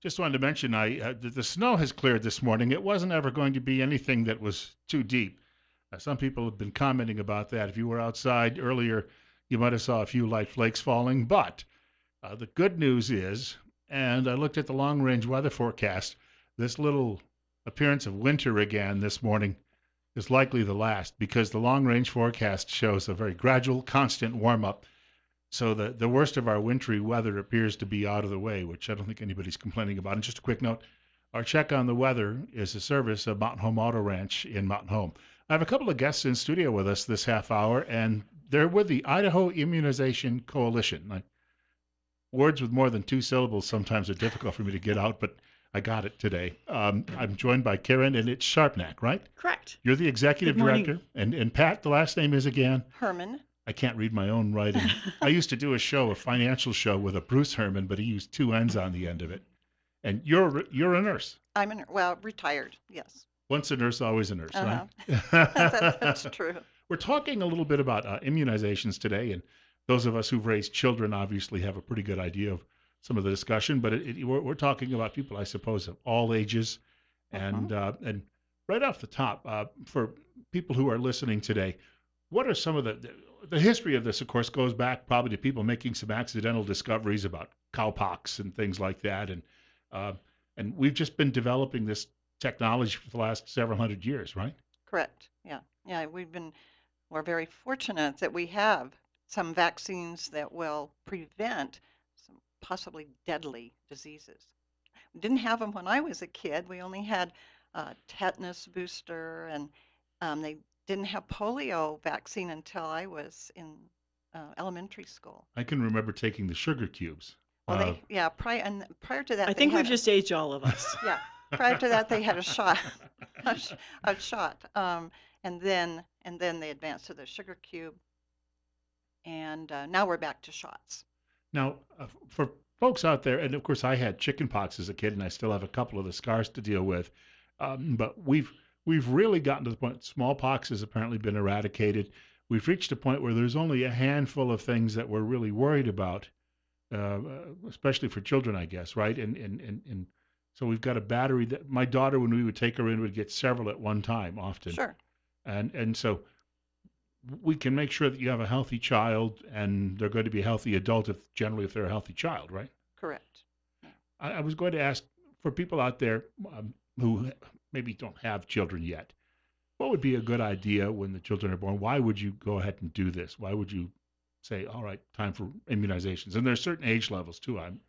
Just wanted to mention, the snow has cleared this morning. It wasn't ever going to be anything that was too deep. Some people have been commenting about that. If you were outside earlier, you might have saw a few light flakes falling. But the good news is, and I looked at the long range weather forecast, this little appearance of winter again this morning is likely the last because the long range forecast shows a very gradual, constant warm up. So the worst of our wintry weather appears to be out of the way, which I don't think anybody's complaining about. And just a quick note, our check on the weather is a service of Mountain Home Auto Ranch in Mountain Home. I have a couple of guests in studio with us this half hour, and they're with the Idaho Immunization Coalition. Words with more than two syllables sometimes are difficult for me to get out, but I got it today. I'm joined by Karen, and it's Sharpnack, right? Correct. You're the Good executive morning. director, and Pat, the last name is again? Herman. I can't read my own writing. I used to do a financial show with a Bruce Herman, but he used two N's on the end of it. And you're a nurse. Well, retired, yes. Once a nurse, always a nurse, Uh-huh. right? That's true. We're talking a little bit about immunizations today, and those of us who've raised children obviously have a pretty good idea of some of the discussion. But we're talking about people, I suppose, of all ages, and right off the top, for people who are listening today, what are some of the history of this? Of course, goes back probably to people making some accidental discoveries about cowpox and things like that, uh, and we've just been developing this technology for the last several hundred years, right? Correct. Yeah. Yeah, we're very fortunate that we have some vaccines that will prevent some possibly deadly diseases. We didn't have them when I was a kid. We only had tetanus booster, and they didn't have polio vaccine until I was in elementary school. I can remember taking the sugar cubes. Well, prior to that, I they think we've had just aged all of us. yeah. Prior to that, they had a shot, a shot, and then they advanced to the sugar cube, and now we're back to shots. Now, for folks out there, and of course, I had chicken pox as a kid, and I still have a couple of the scars to deal with. But we've really gotten to the point. Smallpox has apparently been eradicated. We've reached a point where there's only a handful of things that we're really worried about, especially for children, I guess, right? And so we've got a battery that my daughter, when we would take her in, would get several at one time, often. Sure. And so we can make sure that you have a healthy child and they're going to be a healthy adult if they're a healthy child, right? Correct. I was going to ask for people out there who maybe don't have children yet, what would be a good idea when the children are born? Why would you go ahead and do this? Why would you say, all right, time for immunizations? And there's certain age levels too I'm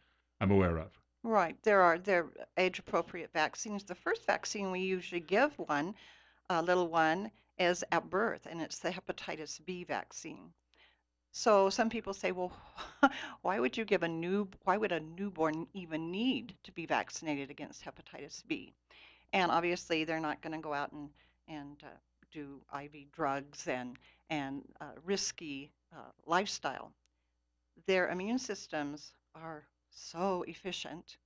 aware of. Right. There are age appropriate vaccines. The first vaccine we usually give a little one, is at birth, and it's the hepatitis B vaccine. So some people say, well, why would a newborn even need to be vaccinated against hepatitis B? And obviously, they're not going to go out and do IV drugs and risky lifestyle. Their immune systems are so efficient,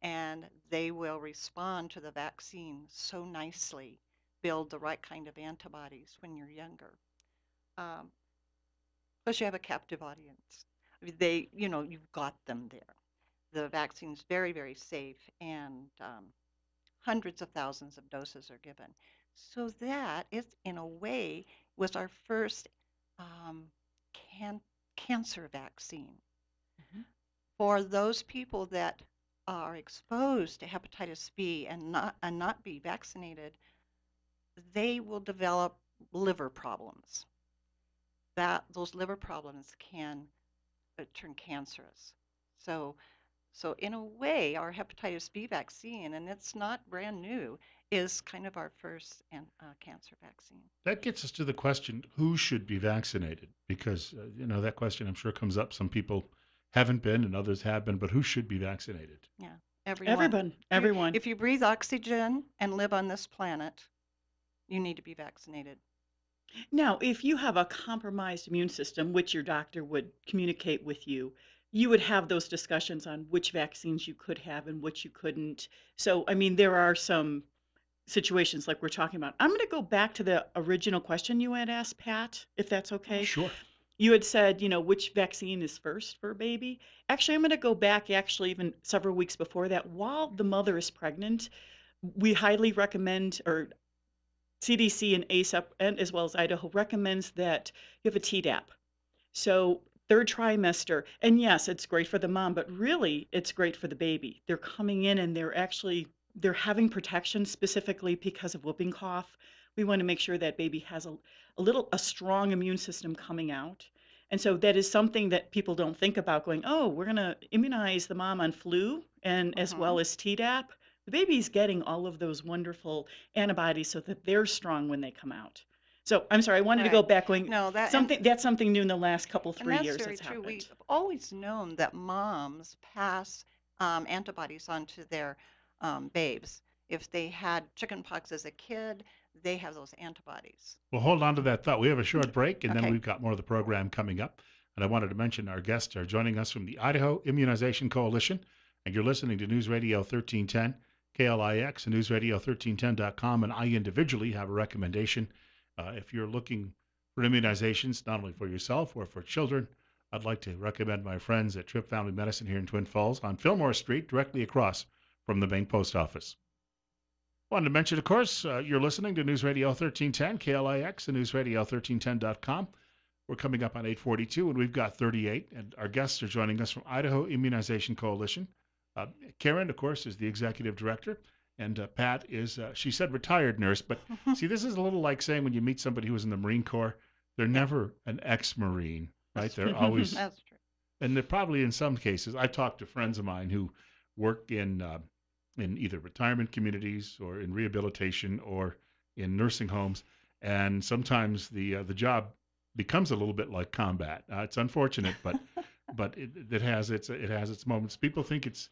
and they will respond to the vaccine so nicely, build the right kind of antibodies when you're younger. Um, Plus, you have a captive audience. I mean, you've got them there. The vaccine's very, very safe, and hundreds of thousands of doses are given. So that is, in a way, was our first um, cancer vaccine. Mhm. For those people that are exposed to hepatitis B and not be vaccinated, they will develop liver problems. Those liver problems can turn cancerous. So so in a way, our hepatitis B vaccine, and it's not brand new, is kind of our first cancer vaccine. That gets us to the question, who should be vaccinated? Because, that question I'm sure comes up. Some people haven't been and others have been, but who should be vaccinated? Yeah, everyone. Everyone, everyone. If you breathe oxygen and live on this planet, you need to be vaccinated. Now, if you have a compromised immune system, which your doctor would communicate with you, you would have those discussions on which vaccines you could have and which you couldn't. So, I mean, there are some situations like we're talking about. I'm going to go back to the original question you had asked, Pat, if that's okay. Sure. you had said, which vaccine is first for a baby. Actually, I'm going to go back actually even several weeks before that. While the mother is pregnant, we highly recommend, or CDC and ASAP, and as well as Idaho recommends that you have a Tdap. So, 3rd trimester, and yes, it's great for the mom, but really it's great for the baby. They're coming in and they're having protection specifically because of whooping cough. We want to make sure that baby has a strong immune system coming out. And so that is something that people don't think about going, "Oh, we're going to immunize the mom on flu and as Mm-hmm. well as Tdap." The baby's getting all of those wonderful antibodies so that they're strong when they come out. So, I'm sorry, I wanted to go Right. back going No, that's something new in the last couple, and 3 that's years very that's true. We've happened. always known that moms pass antibodies onto their babes. If they had chickenpox as a kid, they have those antibodies. Well, hold on to that thought. We have a short break, and then Okay. we've got more of the program coming up. And I wanted to mention our guests are joining us from the Idaho Immunization Coalition, and you're listening to News Radio 1310, KLIX, and newsradio1310.com. And I individually have a recommendation. If you're looking for immunizations, not only for yourself or for children, I'd like to recommend my friends at Tripp Family Medicine here in Twin Falls on Fillmore Street, directly across from the main post office. Wanted to mention, of course, you're listening to News Radio 1310, KLIX, and newsradio1310.com. We're coming up on 8:42, and we've got 38, and our guests are joining us from Idaho Immunization Coalition. Uh, Karen, of course, is the executive director, and Pat is, she said retired nurse, but see, this is a little like saying when you meet somebody who was in the Marine Corps, they're Yeah, never an ex-Marine, right? that's They're true. always, That's true. and they're probably in some cases, I've talked to friends of mine who work in either retirement communities or in rehabilitation or in nursing homes, and sometimes the job becomes a little bit like combat. It's unfortunate, but it has its moments. People think it's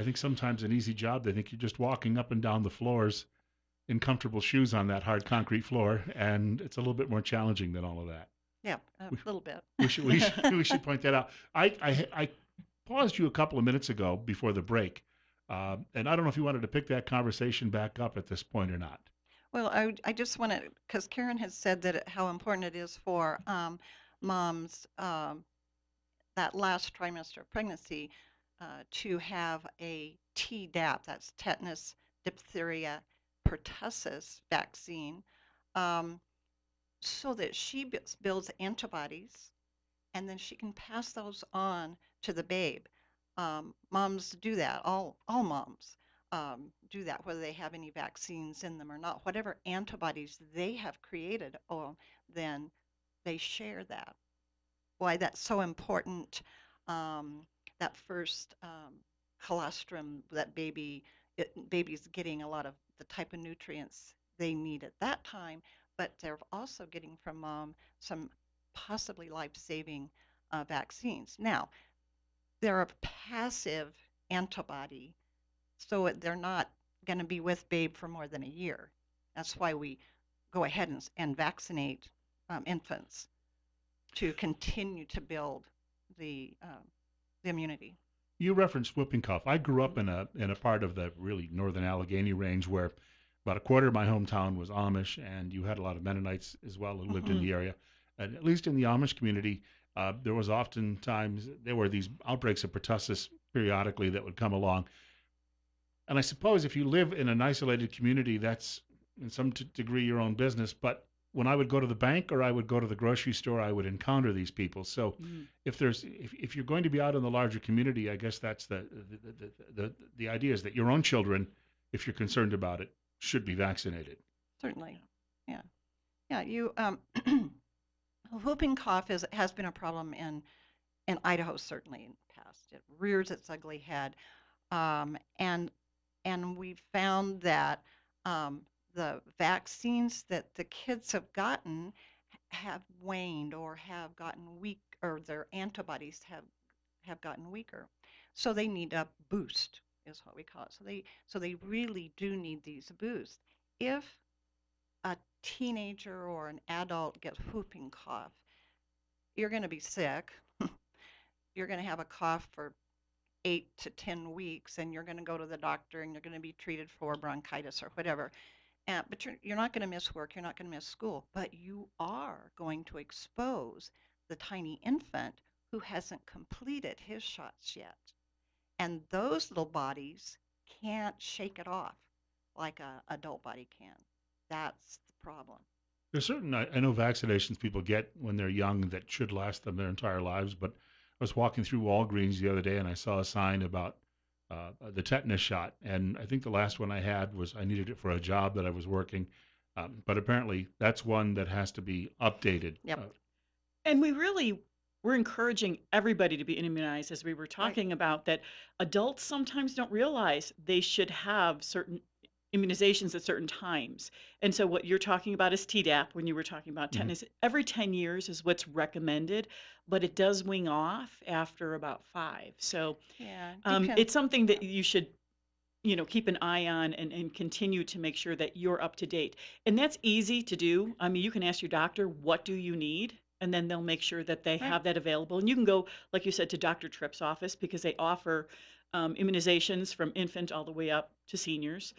I think sometimes an easy job. They think you're just walking up and down the floors in comfortable shoes on that hard concrete floor, and it's a little bit more challenging than all of that. Yeah, a We, little bit. we should point that out. I paused you a couple of minutes ago before the break, and I don't know if you wanted to pick that conversation back up at this point or not. Well, I just want to, because Karen has said that how important it is for moms that last trimester of pregnancy to have a Tdap, that's tetanus, diphtheria, pertussis vaccine, um, so that she builds antibodies and then she can pass those on to the babe. Moms do that. All moms do that, whether they have any vaccines in them or not. Whatever antibodies they have created, oh, then they share that. Why that's so important. Um, that first colostrum, that baby's getting a lot of the type of nutrients they need at that time, but they're also getting from mom some possibly life-saving vaccines. Now, they're a passive antibody, so they're not going to be with babe for more than a year. That's why we go ahead and vaccinate infants to continue to build the immunity. You referenced whooping cough. I grew up Mhm. in a part of the really northern Allegheny range where about a quarter of my hometown was Amish, and you had a lot of Mennonites as well who lived in Hmm. the area. And at least in the Amish community, there was oftentimes there were these outbreaks of pertussis periodically that would come along. And I suppose if you live in an isolated community, that's in some degree your own business. But when I would go to the bank or I would go to the grocery store, I would encounter these people. So Mm. if you're going to be out in the larger community, I guess that's the idea is that your own children, if you're concerned about it, should be vaccinated. Certainly. Yeah. Yeah. You whooping cough has been a problem in Idaho certainly in the past. It rears its ugly head, um, and and we found that the vaccines that the kids have gotten have waned or have gotten weak, or their antibodies have gotten weaker. So they need a boost, is what we call it. So they really do need these boosts. If a teenager or an adult gets whooping cough, you're going to be sick. You're going to have a cough for 8 to 10 weeks, and you're going to go to the doctor and you're going to be treated for bronchitis or whatever. But you're not going to miss work. You're not going to miss school, but you are going to expose the tiny infant who hasn't completed his shots yet. And those little bodies can't shake it off like a adult body can. That's the problem. There's certain, I know vaccinations people get when they're young that should last them their entire lives, but I was walking through Walgreens the other day and I saw a sign about the tetanus shot. And I think the last one I had was I needed it for a job that I was working. But apparently that's one that has to be updated. Yep. And we're encouraging everybody to be immunized, as we were Right. talking about that adults sometimes don't realize they should have certain immunizations at certain times. And so what you're talking about is Tdap when you were talking about Mhm. tetanus. Every 10 years is what's recommended, but it does wing off after about 5. So Yeah. Depend. it's something Yeah. that you should keep an eye on and continue to make sure that you're up to date. And that's easy to do. I mean, you can ask your doctor, what do you need? And then they'll make sure that they Right. have that available. And you can go, like you said, to Dr. Tripp's office because they offer immunizations from infant all the way up to seniors.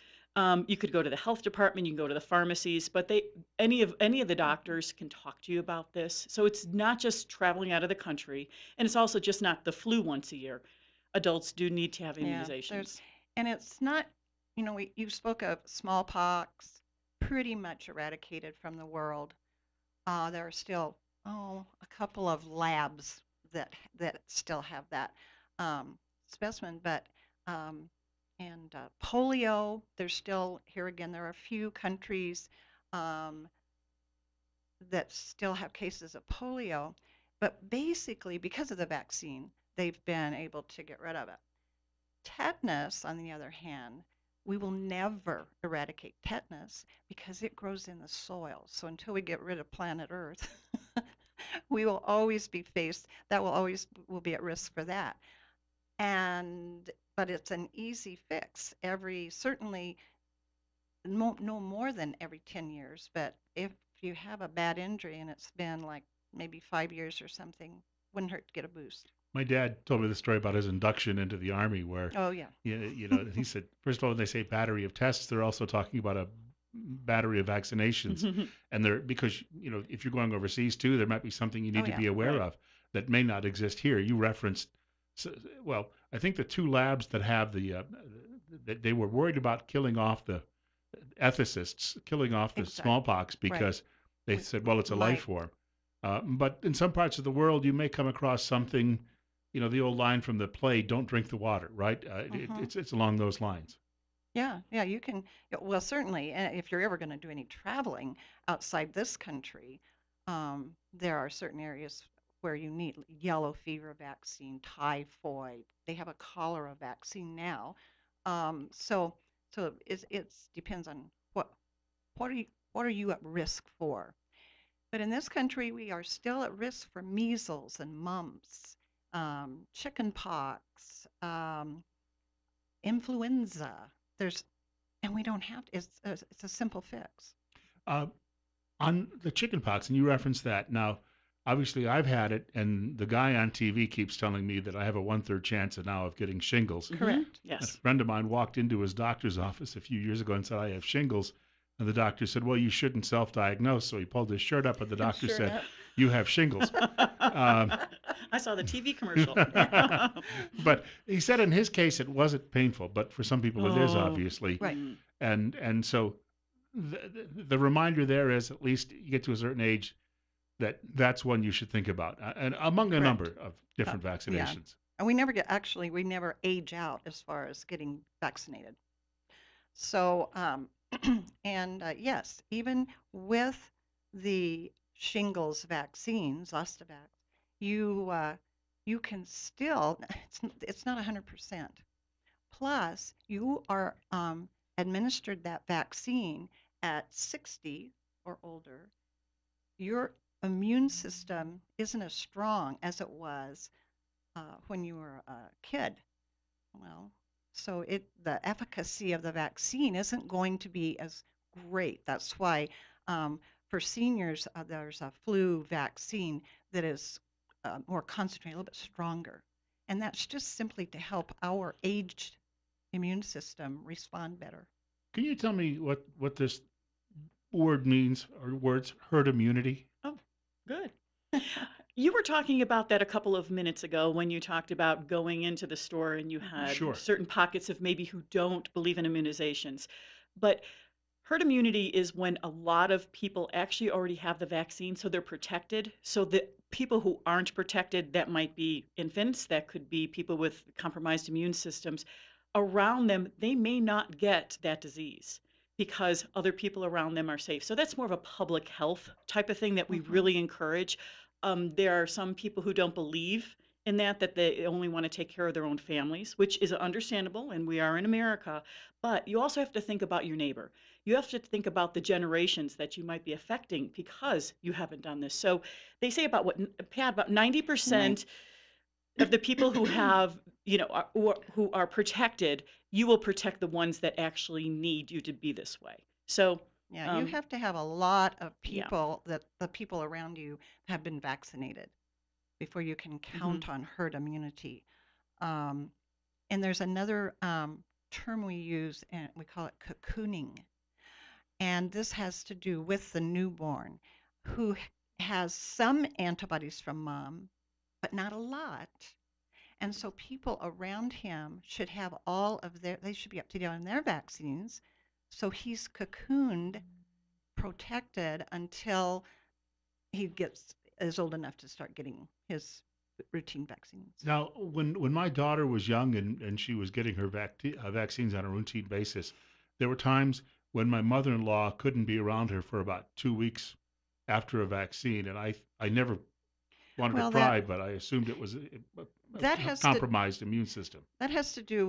You could go to the health department, you can go to the pharmacies, but any of the Hmm. doctors can talk to you about this. So it's not just traveling out of the country, and it's also just not the flu once a year. Adults do need to have Yeah. There's, immunizations. and it's not, you spoke of smallpox, pretty much eradicated from the world. There are still, a couple of labs that still have that um, specimen, but um, and polio, there's still here again. There are a few countries um, that still have cases of polio, but basically because of the vaccine, they've been able to get rid of it. Tetanus, on the other hand, we will never eradicate tetanus because it grows in the soil. So until we get rid of planet Earth, we will always be faced, that will always will be at risk for that. And but it's an easy fix. Certainly no more than every 10 years, but if you have a bad injury and it's been like maybe 5 years or something, wouldn't hurt to get a boost. My dad told me the story about his induction into the army, where Oh yeah. he said first of all when they say battery of tests, they're also talking about a battery of vaccinations, and they're because if you're going overseas too, there might be something you Oh need to yeah. be aware Right. of that may not exist here. You referenced, well, I think the two labs that have that they were worried about killing off the ethicists, killing off the Exactly. smallpox Right. because they We said, well, it's a life might. form. But in some parts of the world, you may come across something, the old line from the play, "Don't drink the water," right? Hmm. It's along those lines. Yeah, yeah, you can. Yeah, well, certainly, and if you're ever going to do any traveling outside this country, there are certain areas where you need yellow fever vaccine, typhoid. They have a cholera vaccine now. So, it's depends on what are you at risk for. But in this country, we are still at risk for measles and mumps, chicken pox, influenza. And we don't have to. It's a simple fix. Uh, on the chicken pox, and you referenced that. Now, obviously, I've had it, and the guy on TV keeps telling me that I have a one-third chance now of getting shingles. Correct. And a Yes. friend of mine walked into his doctor's office a few years ago and said, I have shingles. And the doctor said, well, you shouldn't self diagnose. So he pulled his shirt up, and the doctor Sure said, enough. you have shingles. Um, I saw the TV commercial. but he said in his case, it wasn't painful, but for some people it is, Oh. obviously. Right. Mm. And so the reminder there is at least you get to a certain age that's one you should think about, and among a number Correct. of different Yeah. vaccinations. And we never age out as far as getting vaccinated. So, and yes, even with the shingles vaccines, Zostavax, you you can still it's not 100%. Plus, you are administered that vaccine at 60 or older. Your immune system isn't as strong as it was when you were a kid. Well, so the efficacy of the vaccine isn't going to be as great. That's why for seniors there's a flu vaccine that is more concentrated, a little bit stronger, and that's just simply to help our aged immune system respond better. Can you tell me what this word means or words herd immunity? Oh, good. You were talking about that a couple of minutes ago when you talked about going into the store and you Hmm. had Sure. certain pockets of maybe who don't believe in immunizations. But herd immunity is when a lot of people actually already have the vaccine, so they're protected. So the people who aren't protected, that might be infants, that could be people with compromised immune systems, around them, they may not get that disease because other people around them are safe. So that's more of a public health type of thing that we Hmm. really encourage. There are some people who don't believe in that, that they only want to take care of their own families, which is understandable, and we are in America. But you also have to think about your neighbor. You have to think about the generations that you might be affecting because you haven't done this. So they say about Pat, about Right. 90% of the people who have, who are protected, you will protect the ones that actually need you to be this way. So, Yeah, you um, have to have a lot of yeah. people that the people around you have been vaccinated before you can Hmm. count on herd immunity. Um, and there's another term we use, and we call it cocooning. And this has to do with the newborn who has some antibodies from mom, but not a lot. And so people around him should have all of they should be up to date on their vaccines. So he's cocooned, protected until he gets is old enough to start getting his routine vaccines. Now, when my daughter was young and she was getting her vaccines on a routine basis, there were times when my mother-in-law couldn't be around her for about 2 weeks after a vaccine, and I never wanted to Well, pry, but I assumed it was that a has to compromised immune system. that has to do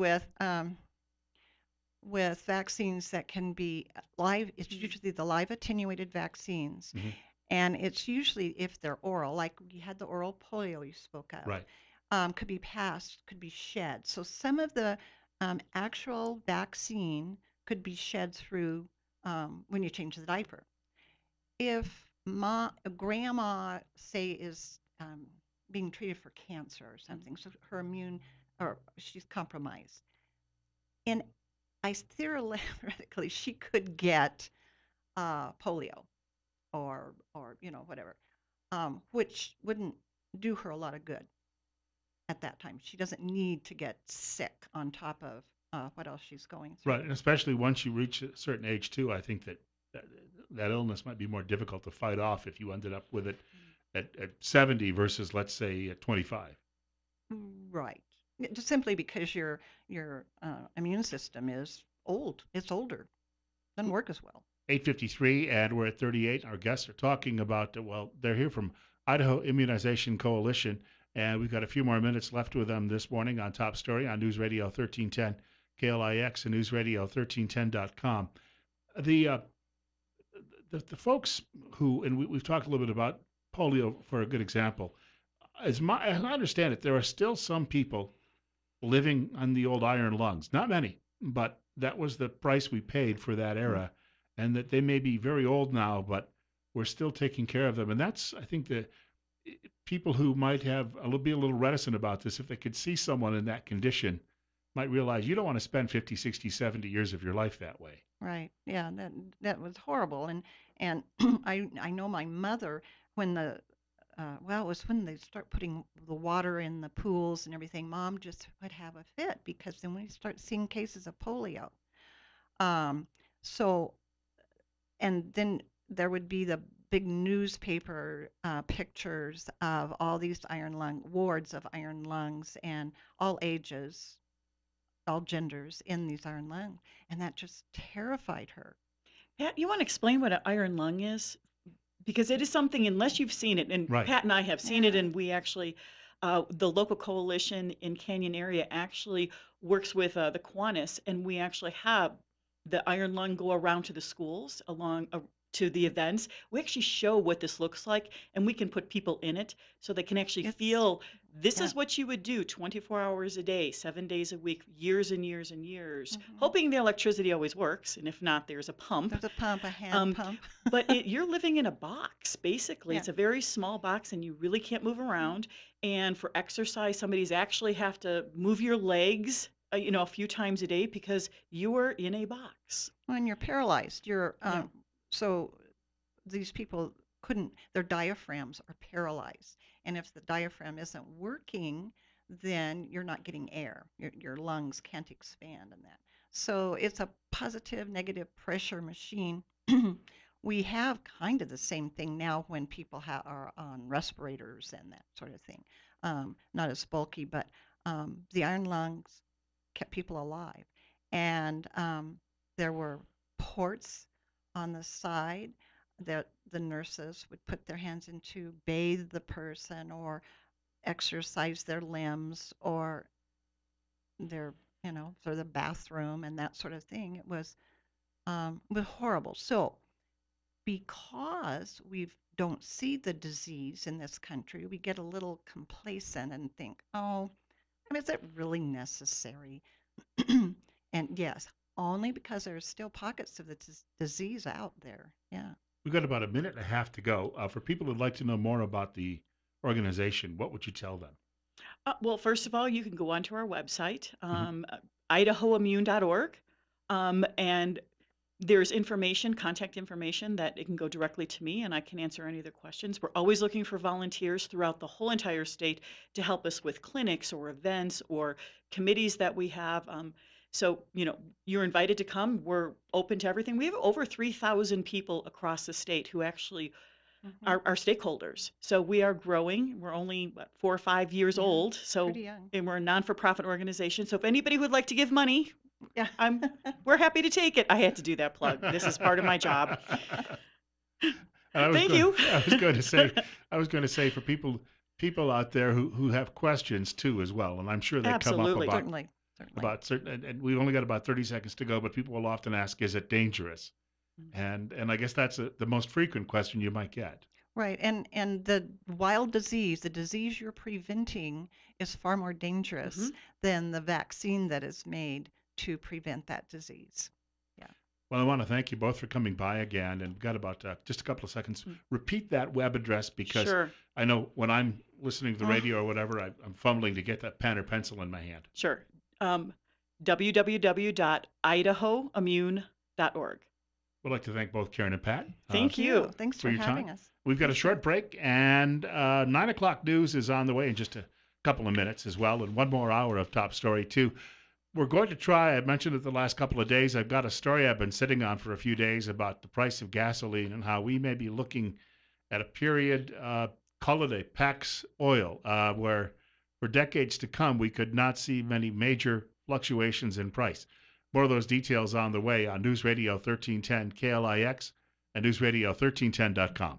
with vaccines that can be live. It's usually the live attenuated vaccines, Hmm. and it's usually if they're oral, like you had the oral polio you spoke of, Right. could be passed, could be shed. So some of the actual vaccine could be shed through when you change the diaper. If grandma, say, is being treated for cancer or something, so her immune or she's compromised, and I theoretically she could get polio or whatever, which wouldn't do her a lot of good at that time. She doesn't need to get sick on top of what else she's going Right, through. and especially once you reach a certain age too, I think that, that illness might be more difficult to fight off if you ended up with it at 70 versus let's say at 25. Right. Just simply because your immune system is old. It's older. Doesn't work as well. 8:53, and we're at 38. Our guests are talking about well, they're here from Idaho Immunization Coalition, and we've got a few more minutes left with them this morning on Top Story on News Radio 1310 KLIX and News Radio 1310.com. The the folks who, and we've talked a little bit about polio for a good example. As I understand it, there are still some people living on the old iron lungs. Not many, but that was the price we paid for that Mm. era, and that they may be very old now, but we're still taking care of them. And that's, I think, the people who might have be a little reticent about this, if they could see someone in that condition, might realize you don't want to spend 50, 60, 70 years of your life that way. Right. Yeah, that was horrible. And I know my mother when the well, it was when they start putting the water in the pools and everything. Mom just would have a fit because then we start seeing cases of polio. Um, so and then there would be the big newspaper pictures of all these iron lung wards of iron lungs and all ages, all genders in these iron lungs, and that just terrified her. Pat, you want to explain what an iron lung is? Because it is something, unless you've seen it, and Right. Pat and I have seen it, Yeah, and we actually, the local coalition in Canyon area actually works with the Kiwanis, and we actually have the Iron Lung go around to the schools, along to the events. We actually show what this looks like, and we can put people in it so they can actually it's feel this yeah. is what you would do 24 hours a day, 7 days a week, years and years and years, Hmm. hoping the electricity always works, and if not, there's a pump. There's a pump, a hand Um, pump. but you're living in a box, basically. Yeah. It's a very small box, and you really can't move Mhm. around. And for exercise, somebody's actually have to move your legs, a few times a day because you are in a box. When you're paralyzed, you're Yeah. so these people. couldn't, their diaphragms are paralyzed. And if the diaphragm isn't working, then you're not getting air. Your lungs can't expand and that. So it's a positive, negative pressure machine. We have kind of the same thing now when people are on respirators and that sort of thing. Not as bulky, but the iron lungs kept people alive. And there were ports on the side that the nurses would put their hands into, bathe the person, or exercise their limbs, or their, for the bathroom and that sort of thing. It was horrible. So because we don't see the disease in this country, we get a little complacent and think, oh, I mean, is it really necessary? And yes, only because there are still pockets of the disease out there. Yeah. We've got about a minute and a half to go. For people who'd like to know more about the organization, what would you tell them? Well, first of all, you can go onto our website, Hmm. idahoimmune.org, and there's information, contact information that it can go directly to me and I can answer any of the questions. We're always looking for volunteers throughout the whole entire state to help us with clinics or events or committees that we have. So, you're invited to come. We're open to everything. We have over 3,000 people across the state who actually Hmm. are stakeholders. So we are growing. We're only, what, 4 or 5 years Yeah. old. So, Pretty young. and we're a non-for-profit organization. So if anybody would like to give money, Yeah. I'm we're happy to take it. I had to do that plug. This is part of my job. And Thank you. I was going to say for people out there who have questions too as well, and I'm sure they come up Absolutely. Certainly. Certainly. about certain, and we've only got about 30 seconds to go, but people will often ask, is it dangerous? Mm. And I guess that's the most frequent question you might get. Right. And the wild disease, the disease you're preventing, is far more dangerous Mhm. than the vaccine that is made to prevent that disease. Yeah. Well, I want to thank you both for coming by again, and got about just a couple of seconds. Mm. Repeat that web address because Sure. I know when I'm listening to the Oh, radio or whatever, I'm fumbling to get that pen or pencil in my hand. Sure. Um, www.idahoimmune.org. We'd like to thank both Karen and Pat thank Thank you. you. Thanks for for your time. having us. We've got a Appreciate short it. break, and 9 o'clock news is on the way in just a couple of minutes as well, and one more hour of top story, too. We're going to try, I mentioned it the last couple of days, I've got a story I've been sitting on for a few days about the price of gasoline and how we may be looking at a period, call it a Pax oil, where for decades to come, we could not see many major fluctuations in price. More of those details on the way on News Radio 1310 KLIX and newsradio1310.com.